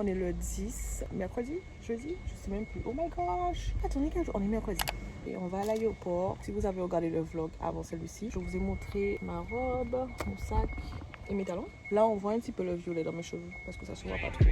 on est le 10, mercredi, jeudi, je sais même plus. Oh my gosh. Attendez, quel jour? On est mercredi. Et on va à l'aéroport. Si vous avez regardé le vlog avant celui-ci, je vous ai montré ma robe, mon sac et mes talons. Là, on voit un petit peu le violet dans mes cheveux parce que ça se voit pas trop.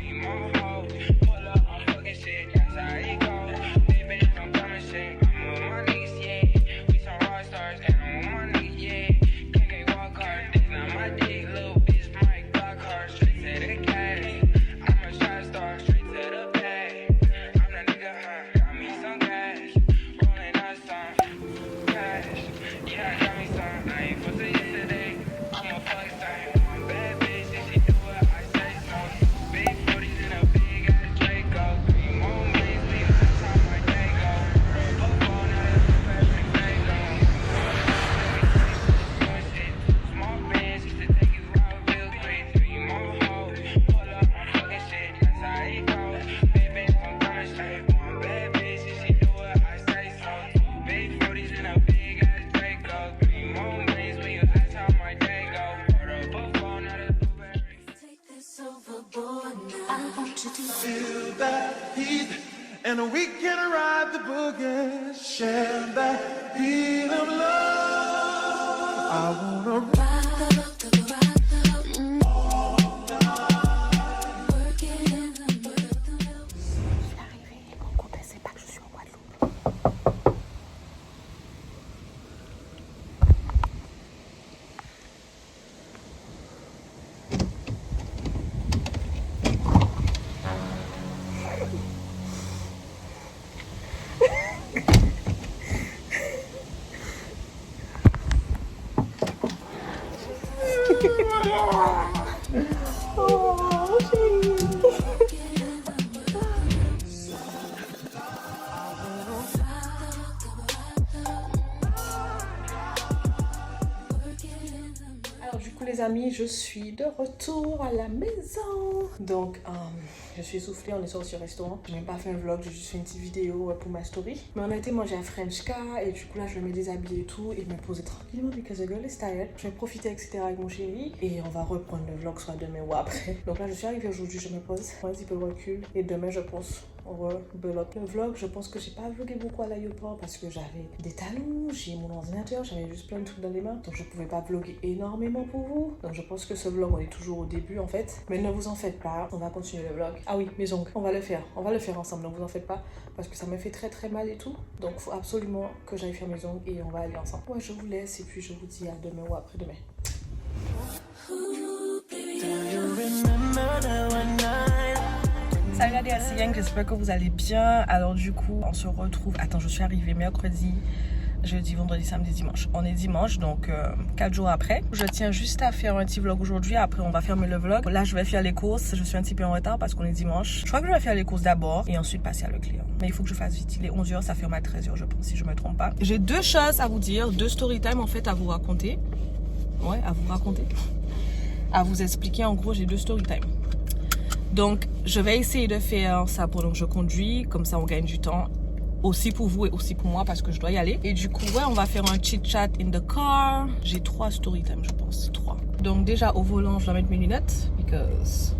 And we can ride the boogie, share that beat of love. I wanna ride the Je suis arrivée, mon copain sait pas que je suis en Guadeloupe. Oh, chérie. Alors du coup les amis, je suis de retour à la maison. Donc je suis essoufflée, on est sorti au restaurant. Je n'ai même pas fait un vlog, j'ai juste fait une petite vidéo pour ma story. Mais on a été manger à Frenchka et du coup là je vais me déshabiller et tout et me poser tranquillement because the girl is tired. Je vais profiter etc avec mon chéri et on va reprendre le vlog soit demain ou après. Donc là je suis arrivée aujourd'hui, je me pose, prends un petit peu de recul et demain je pense rebelote le vlog. Je pense que j'ai pas vlogué beaucoup à l'aéroport parce que j'avais des talons, j'ai mon ordinateur, j'avais juste plein de trucs dans les mains donc je pouvais pas vlogger énormément pour vous. Donc je pense que ce vlog on est toujours au début en fait, mais ne vous en faites pas, on va continuer le vlog. Ah oui, mes ongles, on va le faire ensemble, ne vous en faites pas parce que ça me fait très mal et tout, donc faut absolument que j'aille faire mes ongles et on va aller ensemble. Ouais, je vous laisse et puis je vous dis à demain ou après demain. Salut la DLC Gang, j'espère que vous allez bien. Alors du coup on se retrouve, attends je suis arrivée mercredi, jeudi, vendredi, samedi, dimanche. On est dimanche, donc 4 jours après. Je tiens juste à faire un petit vlog aujourd'hui, après on va fermer le vlog. Là je vais faire les courses, je suis un petit peu en retard parce qu'on est dimanche. Je crois que je vais faire les courses d'abord et ensuite passer à Leclerc. Mais il faut que je fasse vite, il est 11h, ça ferme à 13h je pense si je me trompe pas. J'ai deux choses à vous dire, deux story time en fait à vous raconter. Ouais, à vous raconter. À vous expliquer, en gros j'ai deux story time. Donc je vais essayer de faire ça pendant que je conduis, comme ça on gagne du temps. Aussi pour vous et aussi pour moi parce que je dois y aller. Et du coup ouais, on va faire un chit chat in the car. J'ai 3 story time je pense, 3. Donc déjà au volant je dois mettre mes lunettes because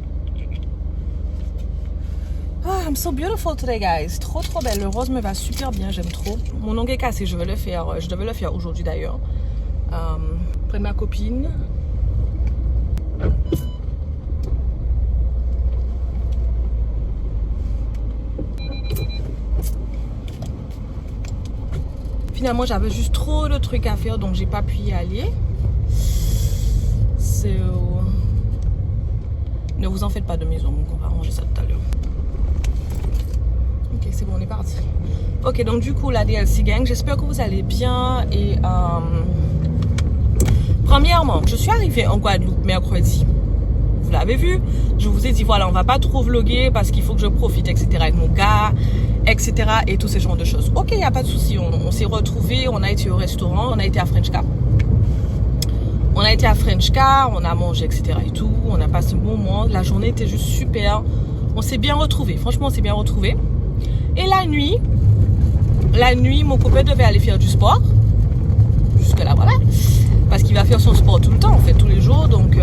I'm so beautiful today guys. Trop belle, le rose me va super bien, j'aime trop. Mon ongle est cassé, je devais le faire aujourd'hui d'ailleurs. Près de ma copine. Finalement j'avais juste trop de trucs à faire donc j'ai pas pu y aller. Ne vous en faites pas de maison, donc on va ranger ça tout à l'heure. Ok c'est bon, on est parti. Ok donc du coup la DLC Gang, j'espère que vous allez bien et premièrement je suis arrivée en Guadeloupe mercredi. Vous l'avez vu, je vous ai dit voilà on va pas trop vlogger parce qu'il faut que je profite etc avec mon gars etc et tous ces genres de choses. Ok, il n'y a pas de souci, on s'est retrouvés, on a été au restaurant, on a été à Frenchka, on a mangé etc et tout, on a passé un bon moment, la journée était juste super, on s'est bien retrouvés, franchement on s'est bien retrouvés. Et la nuit mon copain devait aller faire du sport, jusque là voilà, parce qu'il va faire son sport tout le temps en fait, tous les jours, donc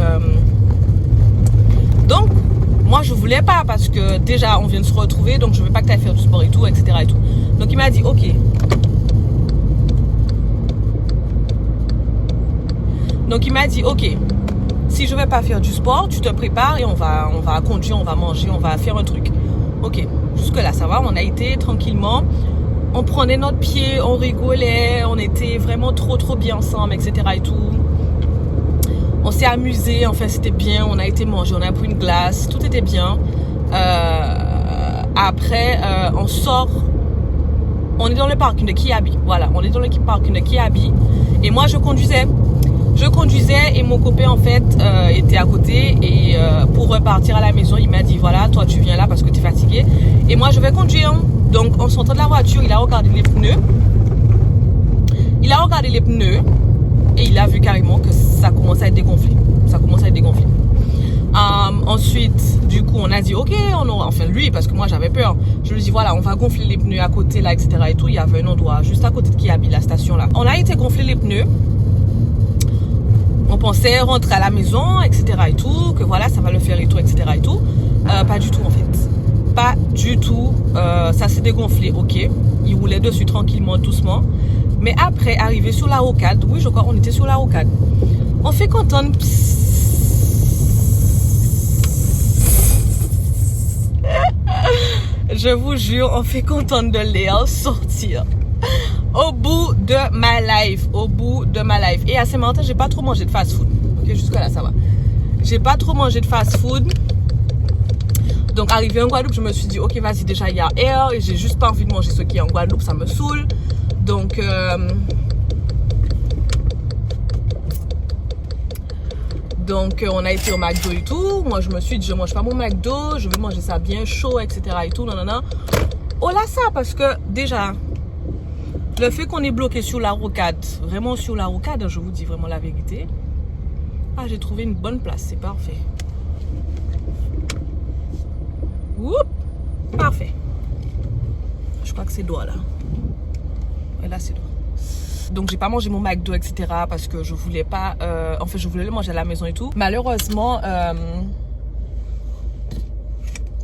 Moi, je voulais pas parce que déjà, on vient de se retrouver, donc je veux pas que tu ailles faire du sport et tout, etc. et tout. Donc, il m'a dit, ok. Donc, il m'a dit, ok, si je vais pas faire du sport, tu te prépares et on va conduire, on va manger, on va faire un truc. Ok, jusque là, ça va, on a été tranquillement. On prenait notre pied, on rigolait, on était vraiment trop bien ensemble, etc. et tout. On s'est amusé, enfin c'était bien, on a été manger, on a pris une glace, tout était bien. Après, on sort, on est dans le parking de Kiabi, voilà, on est dans le parking de Kiabi. Et moi je conduisais et mon copain en fait était à côté et pour repartir à la maison, il m'a dit voilà, toi tu viens là parce que tu es fatigué et moi je vais conduire. Donc en sortant de la voiture, il a regardé les pneus. Et il a vu carrément que ça commençait à être dégonflé. Ensuite, du coup, on a dit ok, enfin lui, parce que moi j'avais peur. Je lui ai dit voilà, on va gonfler les pneus à côté là, etc. et tout. Il y avait un endroit juste à côté de Kiabi, la station là. On a été gonfler les pneus. On pensait rentrer à la maison, etc. et tout, que voilà, ça va le faire et tout, etc. et tout. Pas du tout en fait. Pas du tout. Ça s'est dégonflé, ok. Il roulait dessus tranquillement, doucement. Mais après, arrivé sur la rocade, oui, je crois qu'on était sur la rocade. On fait qu'entendre. Je vous jure, on fait qu'entendre de l'air sortir. Au bout de ma life. Et à Saint-Martin, j'ai pas trop mangé de fast food. Ok, jusque là, ça va. J'ai pas trop mangé de fast food. Donc, arrivé en Guadeloupe, je me suis dit, ok, vas-y, déjà, il y a air. Et j'ai juste pas envie de manger ce qui est en Guadeloupe, ça me saoule. Donc, on a été au McDo et tout. Moi, je me suis dit, je mange pas mon McDo. Je vais manger ça bien chaud, etc. et tout. Non. Oh là, ça, parce que déjà, le fait qu'on est bloqué sur la rocade, vraiment sur la rocade, je vous dis vraiment la vérité. Ah, j'ai trouvé une bonne place, c'est parfait. Oups, parfait. Je crois que c'est droit là. Et là, c'est droit. Donc, j'ai pas mangé mon McDo, etc. parce que je voulais pas. En fait, je voulais le manger à la maison et tout. Malheureusement,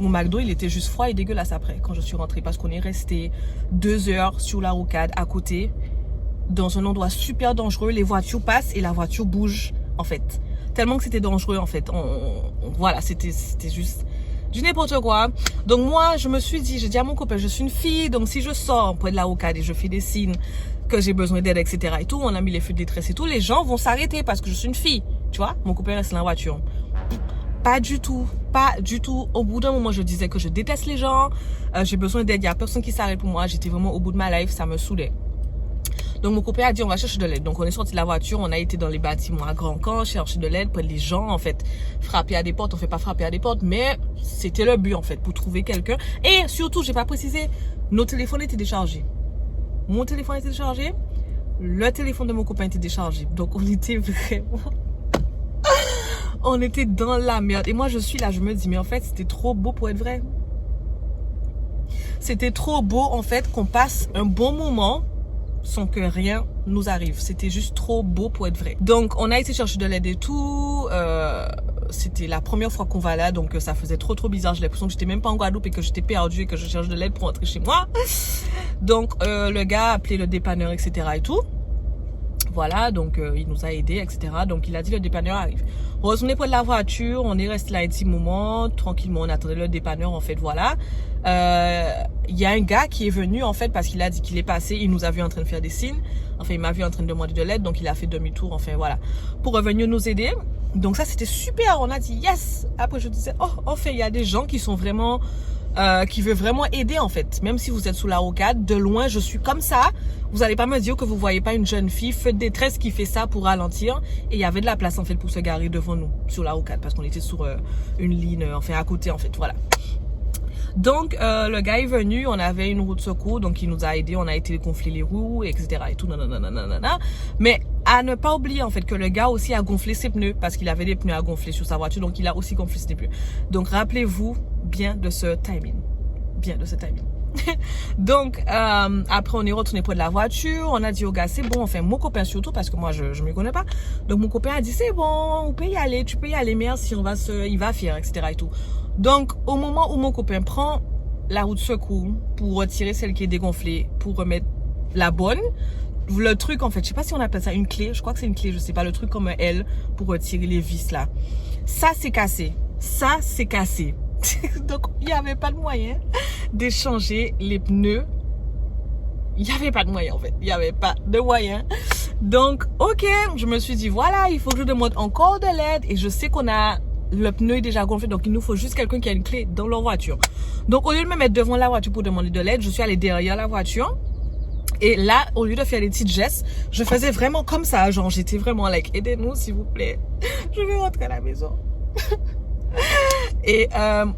mon McDo, il était juste froid et dégueulasse après quand je suis rentrée parce qu'on est resté 2 heures sur la rocade à côté dans un endroit super dangereux. Les voitures passent et la voiture bouge en fait. Tellement que c'était dangereux en fait. Voilà, c'était juste du n'importe quoi. Donc moi, je me suis dit, j'ai dit à mon copain, je suis une fille, donc si je sors près de la rocade et je fais des signes que j'ai besoin d'aide, etc. et tout, on a mis les feux de détresse et tout, les gens vont s'arrêter parce que je suis une fille. Tu vois, mon copain reste dans la voiture. Pas du tout. Au bout d'un moment, je disais que je déteste les gens. J'ai besoin d'aide. Il n'y a personne qui s'arrête pour moi. J'étais vraiment au bout de ma life. Ça me saoulait. Donc, mon copain a dit, on va chercher de l'aide. Donc, on est sorti de la voiture. On a été dans les bâtiments à Grand Camp, chercher de l'aide pour les gens, en fait. Frapper à des portes. On fait pas frapper à des portes. Mais c'était le but, en fait, pour trouver quelqu'un. Et surtout, j'ai pas précisé, nos téléphones étaient déchargés. Mon téléphone était déchargé. Le téléphone de mon copain était déchargé. Donc, on était vraiment... On était dans la merde. Et moi, je suis là, je me dis, mais en fait, c'était trop beau pour être vrai. C'était trop beau, en fait, qu'on passe un bon moment sans que rien nous arrive. C'était juste trop beau pour être vrai. Donc, on a été chercher de l'aide et tout. C'était la première fois qu'on va là, donc ça faisait trop bizarre. J'ai l'impression que j'étais même pas en Guadeloupe et que j'étais perdue et que je cherche de l'aide pour rentrer chez moi. Donc, le gars a appelé le dépanneur, etc. et tout. Voilà, donc il nous a aidés, etc. Donc il a dit le dépanneur arrive. On est près de la voiture, on est resté là un petit moment, tranquillement, on attendait le dépanneur en fait, voilà. Il y a un gars qui est venu en fait parce qu'il a dit qu'il est passé, il nous a vu en train de faire des signes. Enfin, il m'a vu en train de demander de l'aide, donc il a fait demi-tour, enfin voilà, pour revenir nous aider. Donc ça c'était super, on a dit yes. Après je disais, oh, enfin il y a des gens qui sont vraiment... qui veut vraiment aider en fait. Même si vous êtes sous la rocade, de loin je suis comme ça. Vous n'allez pas me dire que vous voyez pas une jeune fille feu de détresse qui fait ça pour ralentir. Et il y avait de la place en fait pour se garer devant nous sur la rocade parce qu'on était sur une ligne, enfin à côté en fait, voilà. Donc le gars est venu, on avait une roue de secours, donc il nous a aidé, on a été gonfler les roues, etc. et tout, nanana. Mais à ne pas oublier en fait que le gars aussi a gonflé ses pneus parce qu'il avait des pneus à gonfler sur sa voiture, donc il a aussi gonflé ses pneus. Donc rappelez-vous bien de ce timing. Donc après on est retourné près de la voiture, on a dit au gars c'est bon, enfin mon copain surtout parce que moi je me connais pas, donc mon copain a dit c'est bon, on peut y aller, tu peux y aller, merci, il va faire, etc. et tout. Donc, au moment où mon copain prend la roue de secours pour retirer celle qui est dégonflée, pour remettre la bonne, le truc, en fait, je sais pas si on appelle ça une clé, je crois que c'est une clé, je sais pas, le truc comme un L pour retirer les vis là. Ça, c'est cassé. Ça, c'est cassé. Donc, il n'y avait pas de moyen d'échanger les pneus. Il n'y avait pas de moyen, en fait. Il n'y avait pas de moyen. Donc, ok, je me suis dit, voilà, il faut que je demande encore de l'aide. Et je sais qu'on a, le pneu est déjà gonflé, donc il nous faut juste quelqu'un qui a une clé dans leur voiture. Donc, au lieu de me mettre devant la voiture pour demander de l'aide, je suis allée derrière la voiture. Et là, au lieu de faire des petites gestes, je faisais vraiment comme ça. Genre, j'étais vraiment like, aidez-nous, s'il vous plaît. Je veux rentrer à la maison. Et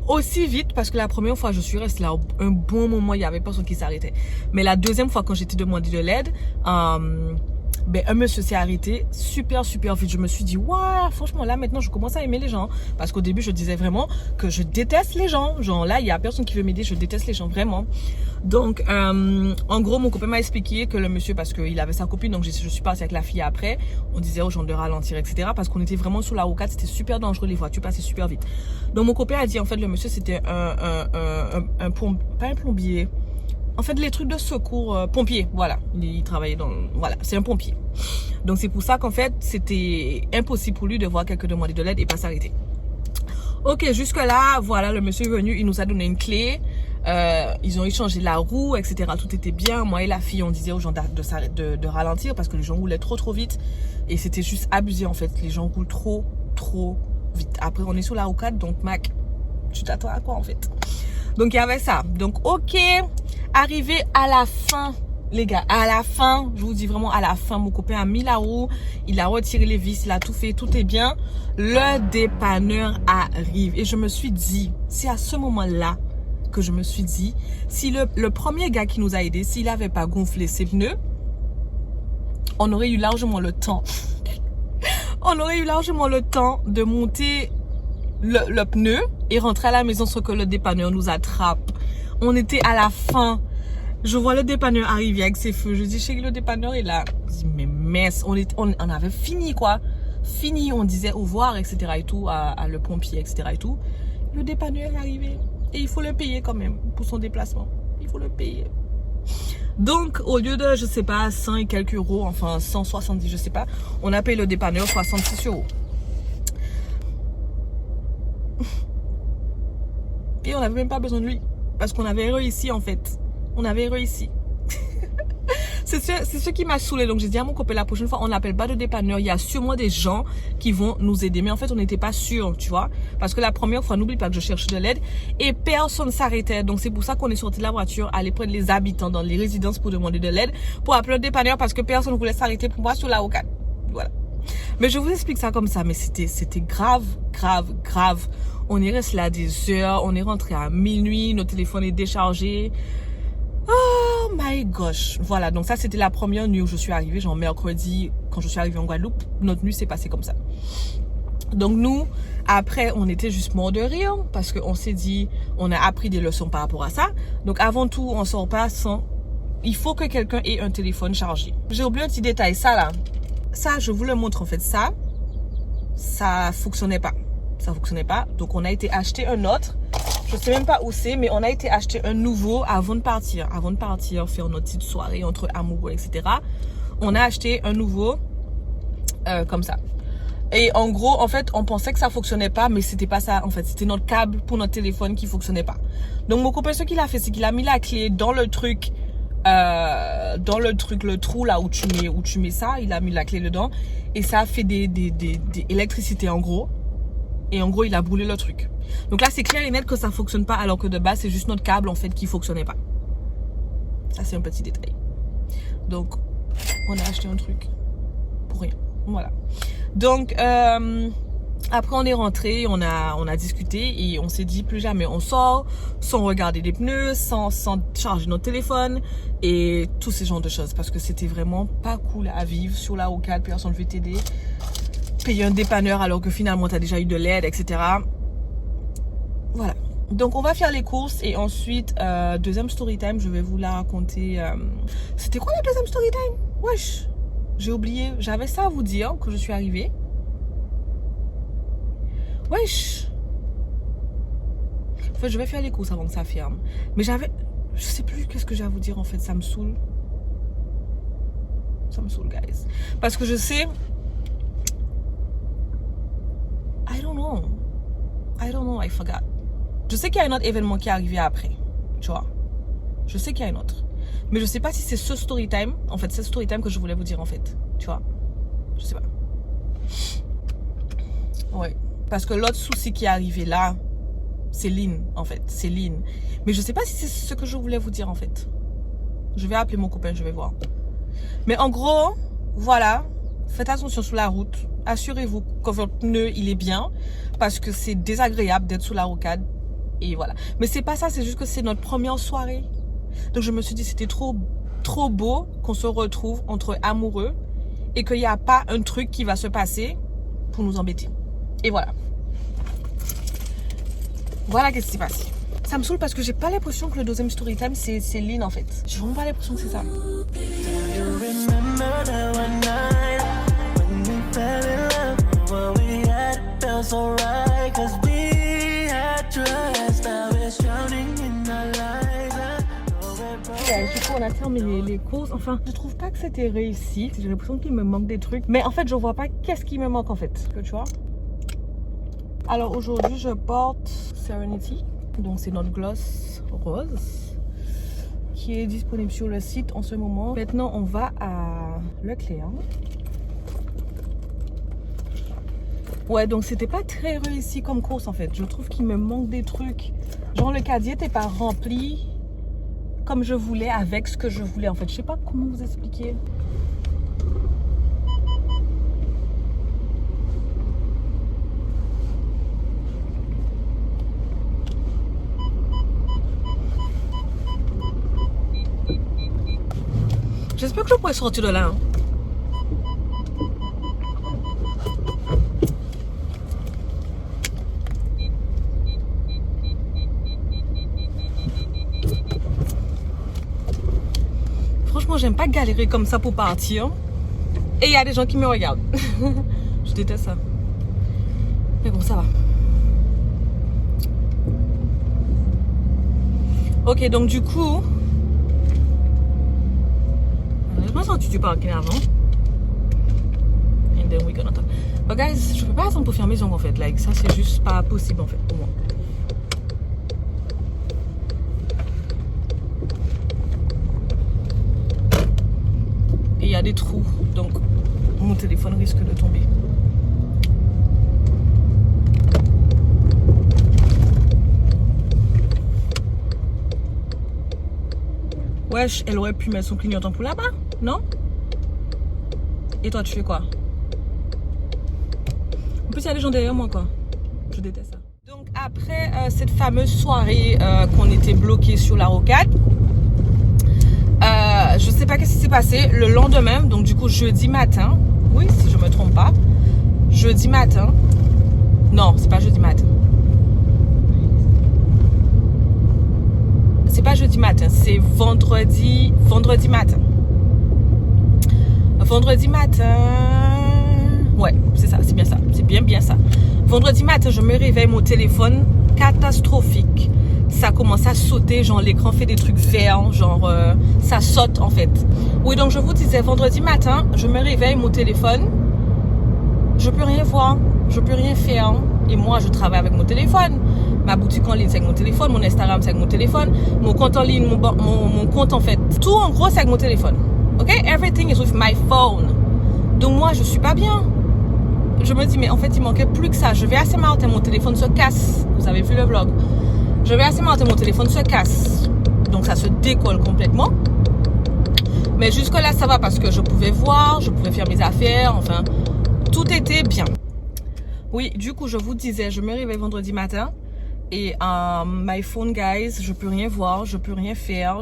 aussi vite, parce que la première fois, je suis restée là un bon moment, il n'y avait personne qui s'arrêtait. Mais la deuxième fois, quand j'étais demandé de l'aide, un monsieur s'est arrêté super vite. Je me suis dit, waouh, franchement, là, maintenant, je commence à aimer les gens. Parce qu'au début, je disais vraiment que je déteste les gens. Genre, là, il n'y a personne qui veut m'aider, je déteste les gens, vraiment. Donc, en gros, mon copain m'a expliqué que le monsieur, parce qu'il avait sa copine, donc je suis partie avec la fille après, on disait aux gens de ralentir, etc. Parce qu'on était vraiment sur la rocade, c'était super dangereux, les voitures passaient super vite. Donc, mon copain a dit, en fait, le monsieur, c'était pas un plombier. En fait, les trucs de secours, pompier, voilà. Il travaillait dans... Voilà, c'est un pompier. Donc, c'est pour ça qu'en fait, c'était impossible pour lui de voir quelqu'un demander de l'aide et pas s'arrêter. Ok, jusque-là, voilà, le monsieur est venu, il nous a donné une clé. Ils ont échangé la roue, etc. Tout était bien. Moi et la fille, on disait aux gens de ralentir parce que les gens roulaient trop vite. Et c'était juste abusé, en fait. Les gens roulent trop vite. Après, on est sur la rocade, donc Mac, tu t'attends à quoi, en fait? Donc, il y avait ça. Donc, ok, arrivé à la fin, les gars, à la fin, je vous dis vraiment à la fin, mon copain a mis la roue, il a retiré les vis, il a tout fait, tout est bien. Le dépanneur arrive. Et je me suis dit, c'est à ce moment-là que je me suis dit, si le premier gars qui nous a aidés, s'il n'avait pas gonflé ses pneus, on aurait eu largement le temps. On aurait eu largement le temps de monter le pneu et rentrer à la maison sans que le dépanneur nous attrape. On était à la fin. Je vois le dépanneur arriver avec ses feux. Je dis, chérie, le dépanneur est là. Je dis, mais mince, on avait fini, quoi. Fini, on disait au revoir, etc. et tout, à le pompier, etc. et tout. Le dépanneur est arrivé. Et il faut le payer quand même pour son déplacement. Il faut le payer. Donc, au lieu de, je sais pas, 100 et quelques euros, enfin 170, je sais pas, on a payé le dépanneur 66 euros. Et on n'avait même pas besoin de lui. Parce qu'on avait réussi, en fait. On avait réussi. C'est ce qui m'a saoulé. Donc j'ai dit à mon copain, la prochaine fois on n'appelle pas de dépanneur, il y a sûrement des gens qui vont nous aider. Mais en fait on n'était pas sûr, tu vois. Parce que la première fois, n'oublie pas que je cherchais de l'aide et personne s'arrêtait. Donc c'est pour ça qu'on est sorti de la voiture, aller prendre les habitants dans les résidences pour demander de l'aide, pour appeler le dépanneur parce que personne ne voulait s'arrêter pour moi sur la rocade. Voilà. Mais je vous explique ça comme ça, mais c'était grave. On est resté là des heures, on est rentré à minuit, notre téléphone est déchargé. Oh my gosh. Voilà, donc ça c'était la première nuit où je suis arrivée, genre mercredi, quand je suis arrivée en Guadeloupe, notre nuit s'est passée comme ça. Donc nous, après, on était juste morts de rire parce qu'on s'est dit, on a appris des leçons par rapport à ça. Donc avant tout, on sort pas sans... Il faut que quelqu'un ait un téléphone chargé. J'ai oublié un petit détail, ça là. Ça, je vous le montre en fait, ça fonctionnait pas. Ça fonctionnait pas, donc on a été acheter un autre. Je sais même pas où c'est, mais on a été acheter un nouveau avant de partir. Avant de partir, faire notre petite soirée entre amoureux, etc. On a acheté un nouveau comme ça. Et en gros, en fait, on pensait que ça fonctionnait pas, mais c'était pas ça. En fait, c'était notre câble pour notre téléphone qui fonctionnait pas. Donc mon copain, ce qu'il a fait, c'est qu'il a mis la clé dans le truc, le trou là où tu mets ça. Il a mis la clé dedans et ça a fait des électricités en gros. Et en gros, il a brûlé le truc. Donc là, c'est clair et net que ça fonctionne pas, alors que de base, c'est juste notre câble en fait qui fonctionnait pas. Ça, c'est un petit détail. Donc, on a acheté un truc pour rien. Voilà. Donc, après, on est rentré, on a discuté et on s'est dit plus jamais on sort sans regarder les pneus, sans charger notre téléphone et tous ces genres de choses. Parce que c'était vraiment pas cool à vivre sur la rocade, personne ne veut t'aider. Payer un dépanneur alors que finalement tu as déjà eu de l'aide, etc. Voilà. Donc on va faire les courses et ensuite deuxième story time, je vais vous la raconter. C'était quoi la deuxième story time? Wesh, j'ai oublié. J'avais ça à vous dire que je suis arrivée. Wesh. fait, je vais faire les courses avant que ça ferme. Mais je sais plus qu'est-ce que j'ai à vous dire en fait, ça me saoule. Ça me saoule, guys. Parce que je sais... I don't know, I forgot. Je sais qu'il y a un autre événement qui est arrivé après, tu vois. Je sais qu'il y a un autre. Mais je sais pas si c'est ce story time, en fait, c'est ce story time que je voulais vous dire en fait, tu vois. Je sais pas. Ouais. Parce que l'autre souci qui est arrivé là, c'est Lynn, en fait. C'est Lynn. Mais je sais pas si c'est ce que je voulais vous dire, en fait. Je vais appeler mon copain, je vais voir. Mais en gros, voilà. Faites attention sur la route. Assurez-vous que votre pneu, il est bien. Parce que c'est désagréable d'être sous la rocade. Et voilà. Mais c'est pas ça, c'est juste que c'est notre première soirée. Donc je me suis dit, c'était trop beau qu'on se retrouve entre amoureux. Et qu'il n'y a pas un truc qui va se passer pour nous embêter. Et voilà. Voilà qu'est-ce qui s'est passé. Ça me saoule parce que j'ai pas l'impression que le deuxième story time c'est Lynn en fait. J'ai vraiment pas l'impression que c'est ça. Du coup on a terminé les courses. Enfin je trouve pas que c'était réussi. J'ai l'impression qu'il me manque des trucs. Mais en fait je vois pas qu'est-ce qui me manque en fait. Tu vois. Alors aujourd'hui je porte Serenity. Donc c'est notre gloss rose qui est disponible sur le site en ce moment. Maintenant on va à Leclerc. Ouais, donc c'était pas très réussi comme course en fait. Je trouve qu'il me manque des trucs. Genre le caddie n'était pas rempli comme je voulais avec ce que je voulais en fait. Je sais pas comment vous expliquer. J'espère que je pourrai sortir de là. Hein. Franchement, j'aime pas galérer comme ça pour partir. Et il y a des gens qui me regardent. Je déteste ça. Mais bon, ça va. Ok, donc du coup... Je me sens que tu parles avant. And then we're gonna talk. But guys, je peux pas attendre pour faire mes ongles en fait. Like, ça, c'est juste pas possible en fait pour moi. Et il y a des trous. Donc, mon téléphone risque de tomber. Wesh, elle aurait pu mettre son clignotant pour là-bas, non? Et toi, tu fais quoi? En plus, il y a des gens derrière moi, quoi. Je déteste ça. Donc, après cette fameuse soirée qu'on était bloqués sur la rocade, je sais pas qu'est-ce qui s'est passé. Le lendemain, donc du coup, jeudi matin, oui, si je me trompe pas, jeudi matin, non, c'est pas jeudi matin. C'est pas jeudi matin, c'est vendredi matin. Vendredi matin, ouais, c'est ça, c'est bien ça, c'est bien ça. Vendredi matin, je me réveille, mon téléphone catastrophique. Ça commence à sauter, genre l'écran fait des trucs verts, genre ça saute en fait. Oui, donc je vous disais, vendredi matin, je me réveille, mon téléphone, je peux rien voir, je peux rien faire. Et moi, je travaille avec mon téléphone. Ma boutique en ligne, c'est avec mon téléphone. Mon Instagram, c'est avec mon téléphone. Mon compte en ligne, mon compte en fait. Tout en gros, c'est avec mon téléphone. Ok? Everything is with my phone. Donc moi, je suis pas bien. Je me dis, mais en fait, il manquait plus que ça. Je vais assez marre, mon téléphone se casse. Vous avez vu le vlog. Je vais assez marre, mon téléphone se casse. Donc ça se décolle complètement. Mais jusque là, ça va parce que je pouvais voir, je pouvais faire mes affaires. Enfin, tout était bien. Oui, du coup, je vous disais, je me réveille vendredi matin. Et my phone, guys, je peux rien voir, je peux rien faire,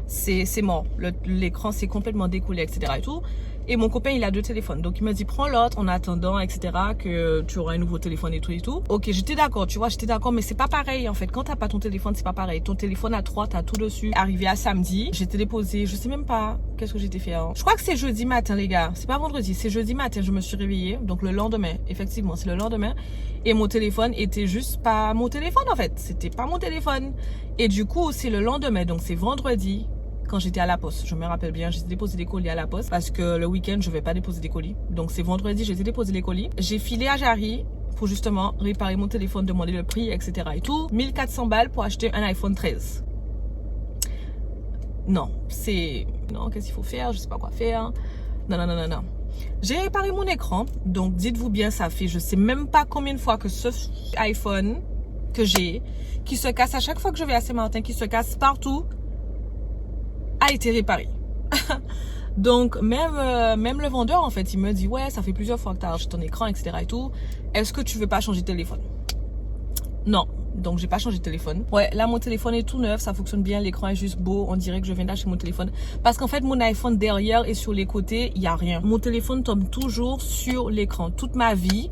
c'est mort. L'écran s'est complètement décollé, etc. et tout. Et mon copain, il a 2 téléphones. Donc, il m'a dit, prends l'autre en attendant, etc., que tu auras un nouveau téléphone et tout et tout. Ok, j'étais d'accord, tu vois, j'étais d'accord, mais c'est pas pareil, en fait. Quand t'as pas ton téléphone, c'est pas pareil. Ton téléphone à 3, t'as tout dessus. Arrivé à samedi, j'étais déposée, je sais même pas qu'est-ce que j'étais fait. Hein. Je crois que c'est jeudi matin, les gars. C'est pas vendredi, c'est jeudi matin, je me suis réveillée. Donc, le lendemain, effectivement, c'est le lendemain. Et mon téléphone était juste pas mon téléphone, en fait. C'était pas mon téléphone. Et du coup, c'est le lendemain, donc c'est vendredi. Quand j'étais à la poste, je me rappelle bien, j'ai déposé des colis à la poste parce que le week-end, je vais pas déposer des colis. Donc, c'est vendredi, j'ai déposé les colis. J'ai filé à Jarry pour justement réparer mon téléphone, demander le prix, etc. et tout. 1400 balles pour acheter un iPhone 13. Non, qu'est-ce qu'il faut faire? Je sais pas quoi faire. Non. J'ai réparé mon écran. Donc, dites-vous bien, ça fait, je sais même pas combien de fois que ce iPhone que j'ai, qui se casse à chaque fois que je vais à Saint-Martin, qui se casse partout, a été réparé. Donc même le vendeur en fait il me dit ouais ça fait plusieurs fois que tu as arraché ton écran etc et tout, est-ce que tu veux pas changer de téléphone? Non, donc j'ai pas changé de téléphone. Ouais, là mon téléphone est tout neuf, ça fonctionne bien, l'écran est juste beau, on dirait que je viens d'acheter mon téléphone parce qu'en fait mon iPhone derrière et sur les côtés il y a rien. Mon téléphone tombe toujours sur l'écran. Toute ma vie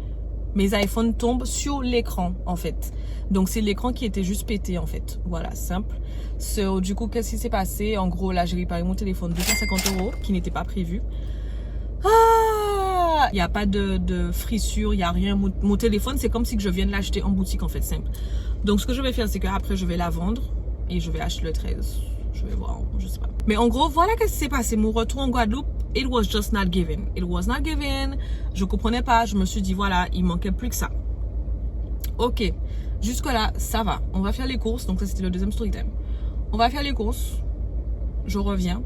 mes iPhones tombent sur l'écran en fait. Donc c'est l'écran qui était juste pété en fait. Voilà, simple. Du coup, qu'est-ce qui s'est passé? En gros, là, j'ai réparé mon téléphone 250 € qui n'était pas prévu. Ah, il n'y a pas de frissure, il n'y a rien. Mon téléphone, c'est comme si je viens de l'acheter en boutique en fait, simple. Donc ce que je vais faire, c'est qu'après, je vais la vendre et je vais acheter le 13. Je vais voir, je sais pas. Mais en gros, voilà qu'est-ce qui s'est passé. Mon retour en Guadeloupe, it was just not given. It was not given. Je comprenais pas. Je me suis dit, voilà, il manquait plus que ça. Ok. Jusque là, ça va. On va faire les courses. Donc ça, c'était le deuxième story time. On va faire les courses. Je reviens.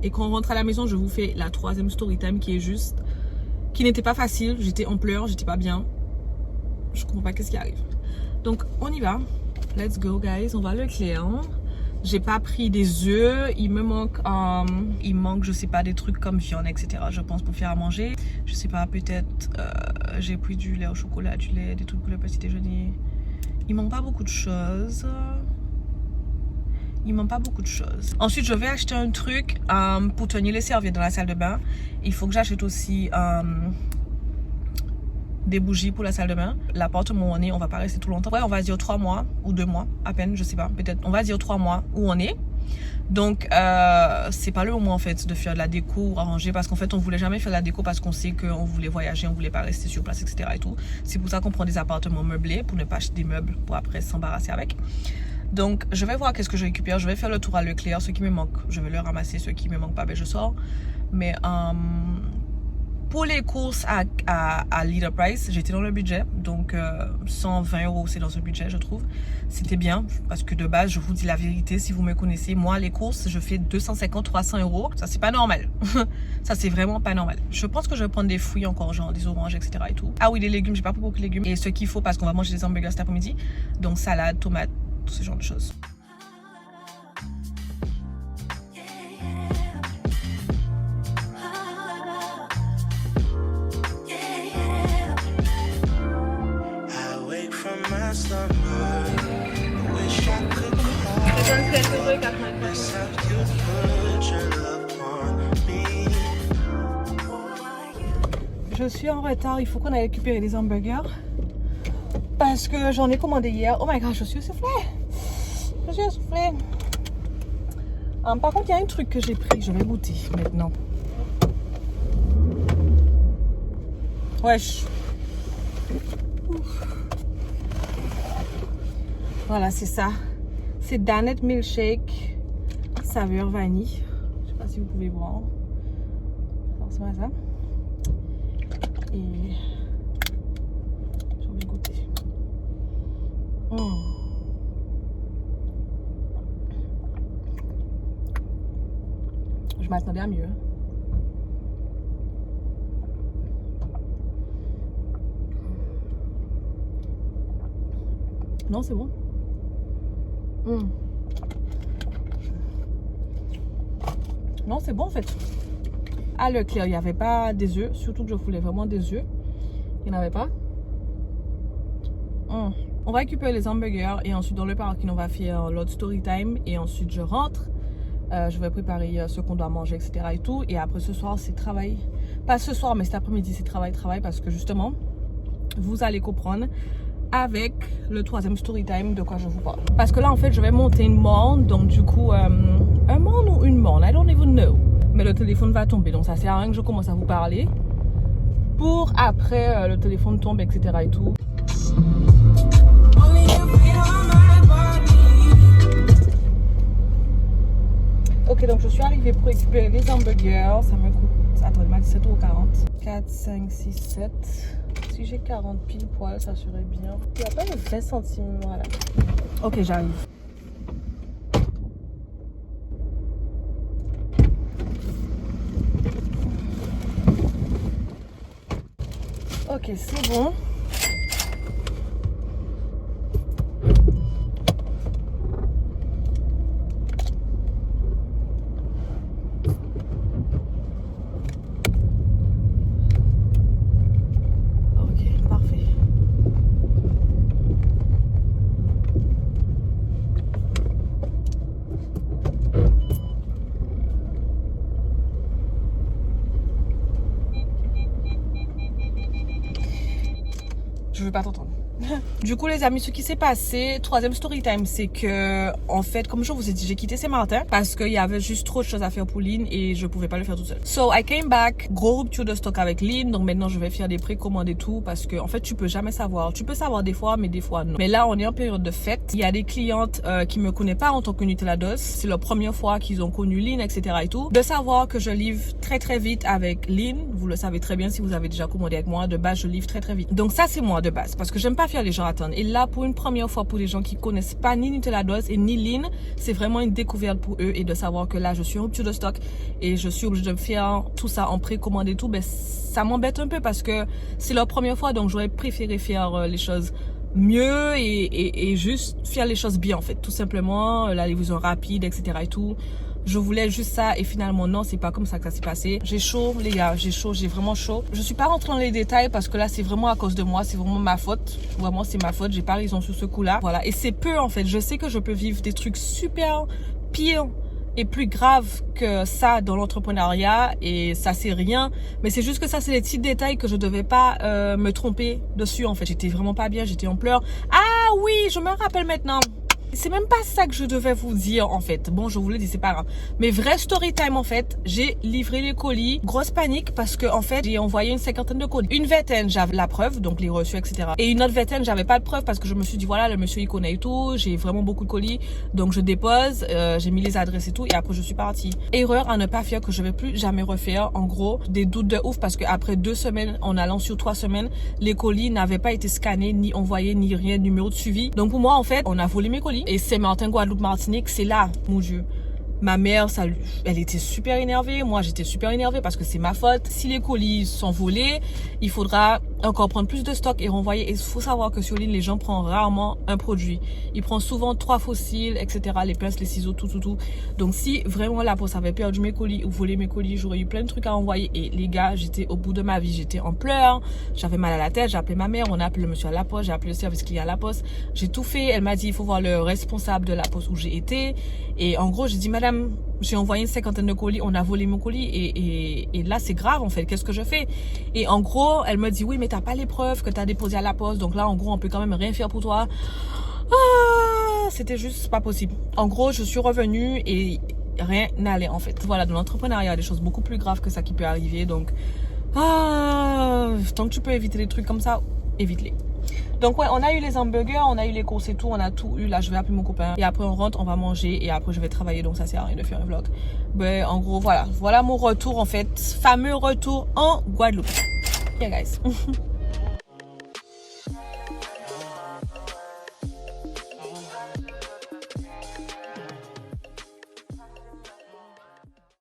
Et quand on rentre à la maison, je vous fais la troisième story time qui n'était pas facile. J'étais en pleurs, j'étais pas bien. Je comprends pas qu'est-ce qui arrive. Donc, on y va. Let's go, guys. On va à Leclerc. J'ai pas pris des œufs. Il me manque, je sais pas, des trucs comme viande, etc. Je pense pour faire à manger. Je sais pas, peut-être, j'ai pris du lait au chocolat, du lait, des trucs pour le petit déjeuner. Il manque pas beaucoup de choses. Ensuite, je vais acheter un truc pour tenir les serviettes dans la salle de bain. Il faut que j'achète aussi des bougies pour la salle de bain. L'appartement où on est, on va pas rester tout longtemps. Ouais, on va dire 3 mois ou 2 mois à peine, je sais pas. Peut-être, on va dire 3 mois où on est. Donc, c'est pas le moment en fait de faire de la déco ou arranger parce qu'en fait, on voulait jamais faire de la déco parce qu'on sait qu'on voulait voyager, on voulait pas rester sur place, etc. et tout. C'est pour ça qu'on prend des appartements meublés pour ne pas acheter des meubles pour après s'embarrasser avec. Donc, je vais voir qu'est-ce que je récupère. Je vais faire le tour à Leclerc. Ce qui me manque, je vais le ramasser. Ce qui me manque pas, ben je sors. Mais pour les courses à Leader Price, j'étais dans le budget. Donc, 120 €, c'est dans ce budget, je trouve. C'était bien. Parce que de base, je vous dis la vérité, si vous me connaissez, moi, les courses, je fais 250-300 €. Ça, c'est pas normal. Ça, c'est vraiment pas normal. Je pense que je vais prendre des fruits encore, genre des oranges, etc. et tout. Ah oui, les légumes, j'ai pas pris beaucoup de légumes. Et ce qu'il faut parce qu'on va manger des hamburgers cet après-midi. Donc, salade, tomate, tout ce genre de choses. Je suis en retard, il faut qu'on aille récupérer des hamburgers parce que j'en ai commandé hier. Oh my god, je suis essoufflée. Par contre, il y a un truc que j'ai pris, je vais goûter maintenant. Wesh. Voilà, c'est ça. C'est Danette Milkshake, saveur vanille. Je sais pas si vous pouvez voir. Alors, c'est ça. Et j'ai envie de goûter. Je m'attendais à mieux. Non, c'est bon. Non, c'est bon en fait. À Leclerc, il n'y avait pas des œufs. Surtout que je voulais vraiment des œufs. Il n'y en avait pas. On va récupérer les hamburgers et ensuite dans le parking, on va faire l'autre story time. Et ensuite, je rentre Je vais préparer ce qu'on doit manger, etc. et tout. Et après ce soir, c'est travail. Pas ce soir, mais cet après-midi, c'est travail parce que justement, vous allez comprendre avec le troisième story time de quoi je vous parle. Parce que là, en fait, je vais monter une morne. Donc du coup, un morne ou une morne, I don't even know. Mais le téléphone va tomber. Donc ça sert à rien que je commence à vous parler. Pour après, le téléphone tombe, etc. et tout. Ok, donc je suis arrivée pour récupérer les hamburgers. Ça me coûte, attends, il m'a dit 7,40 €. 4, 5, 6, 7. Si j'ai 40 pile poil, ça serait bien. Il n'y a pas de 20 centimes, voilà. Ok, j'arrive. Ok, c'est bon. Je veux pas t'entendre. Du coup les amis, ce qui s'est passé, troisième story time, c'est que en fait, comme je vous ai dit, j'ai quitté Saint-Martin parce qu'il y avait juste trop de choses à faire pour Lynn et je pouvais pas le faire toute seule. So I came back, gros rupture de stock avec Lynn, donc maintenant je vais faire des précommandes et tout parce que en fait tu peux jamais savoir. Tu peux savoir des fois, mais des fois non. Mais là on est en période de fête. Il y a des clientes qui me connaissent pas en tant que Nutella Dos. C'est leur première fois qu'ils ont connu Lynn, etc. et tout. De savoir que je livre très vite avec Lynn, vous le savez très bien si vous avez déjà commandé avec moi. De base je livre très vite. Donc ça c'est moi de base parce que j'aime pas faire les gens attendre. Et là, pour une première fois, pour les gens qui connaissent pas ni Nutella Dos et ni Lynn, c'est vraiment une découverte pour eux et de savoir que là, je suis en rupture de stock et je suis obligée de me faire tout ça en précommande et tout, ben ça m'embête un peu parce que c'est leur première fois, donc j'aurais préféré faire les choses mieux et juste faire les choses bien en fait, tout simplement, la livraison rapide, etc. et tout. Je voulais juste ça et finalement non, c'est pas comme ça que ça s'est passé. J'ai chaud les gars, j'ai chaud, j'ai vraiment chaud. Je suis pas rentrée dans les détails parce que là c'est vraiment à cause de moi, c'est vraiment ma faute. Vraiment c'est ma faute, j'ai pas raison sur ce coup là. Voilà, et c'est peu en fait, je sais que je peux vivre des trucs super pires et plus graves que ça dans l'entrepreneuriat et ça c'est rien. Mais c'est juste que ça c'est des petits détails que je devais pas me tromper dessus en fait. J'étais vraiment pas bien, j'étais en pleurs. Ah oui, je me rappelle maintenant. C'est même pas ça que je devais vous dire en fait. Bon, je vous le dis, c'est pas grave. Mais vrai story time en fait, j'ai livré les colis. Grosse panique parce que en fait, j'ai envoyé une 50aine de colis. Une vingtaine, j'avais la preuve, donc les reçus, etc. Et une autre vingtaine, j'avais pas de preuve parce que je me suis dit voilà, le monsieur il connaît et tout. J'ai vraiment beaucoup de colis, donc je dépose. J'ai mis les adresses et tout, et après je suis partie. Erreur à ne pas faire que je vais plus jamais refaire. En gros, des doutes de ouf parce que après 2 semaines, en allant sur 3 semaines, les colis n'avaient pas été scannés, ni envoyés, ni rien, numéro de suivi. Donc pour moi en fait, on a volé mes colis. Et Saint-Martin, Guadeloupe, Martinique, c'est là, mon Dieu. Ma mère, elle était super énervée. Moi, j'étais super énervée parce que c'est ma faute. Si les colis sont volés, il faudra encore prendre plus de stock et renvoyer. Et il faut savoir que sur Lynn, les gens prennent rarement un produit. Ils prennent souvent 3 fossiles, etc. Les pinces, les ciseaux, tout. Donc, si vraiment la poste avait perdu mes colis ou volé mes colis, j'aurais eu plein de trucs à envoyer. Et les gars, j'étais au bout de ma vie. J'étais en pleurs. J'avais mal à la tête. J'ai appelé ma mère. On a appelé le monsieur à la poste. J'ai appelé le service client à la poste. J'ai tout fait. Elle m'a dit, il faut voir le responsable de la poste où j'ai été. Et en gros, j'ai dit, madame, j'ai envoyé une 50aine de colis, on a volé mon colis et là c'est grave en fait, qu'est-ce que je fais? Et en gros, elle me dit oui mais t'as pas les preuves que t'as déposé à la poste, donc là en gros on peut quand même rien faire pour toi. Ah, c'était juste pas possible. En gros, je suis revenue et rien n'allait en fait. Voilà, dans l'entrepreneuriat, il y a des choses beaucoup plus graves que ça qui peut arriver, donc tant que tu peux éviter des trucs comme ça, évite-les. Donc ouais, on a eu les hamburgers, on a eu les courses et tout, on a tout eu. Là, je vais appeler mon copain et après on rentre, on va manger et après je vais travailler. Donc ça sert à rien de faire un vlog. Ben en gros, voilà mon retour en fait, fameux retour en Guadeloupe. Yeah guys.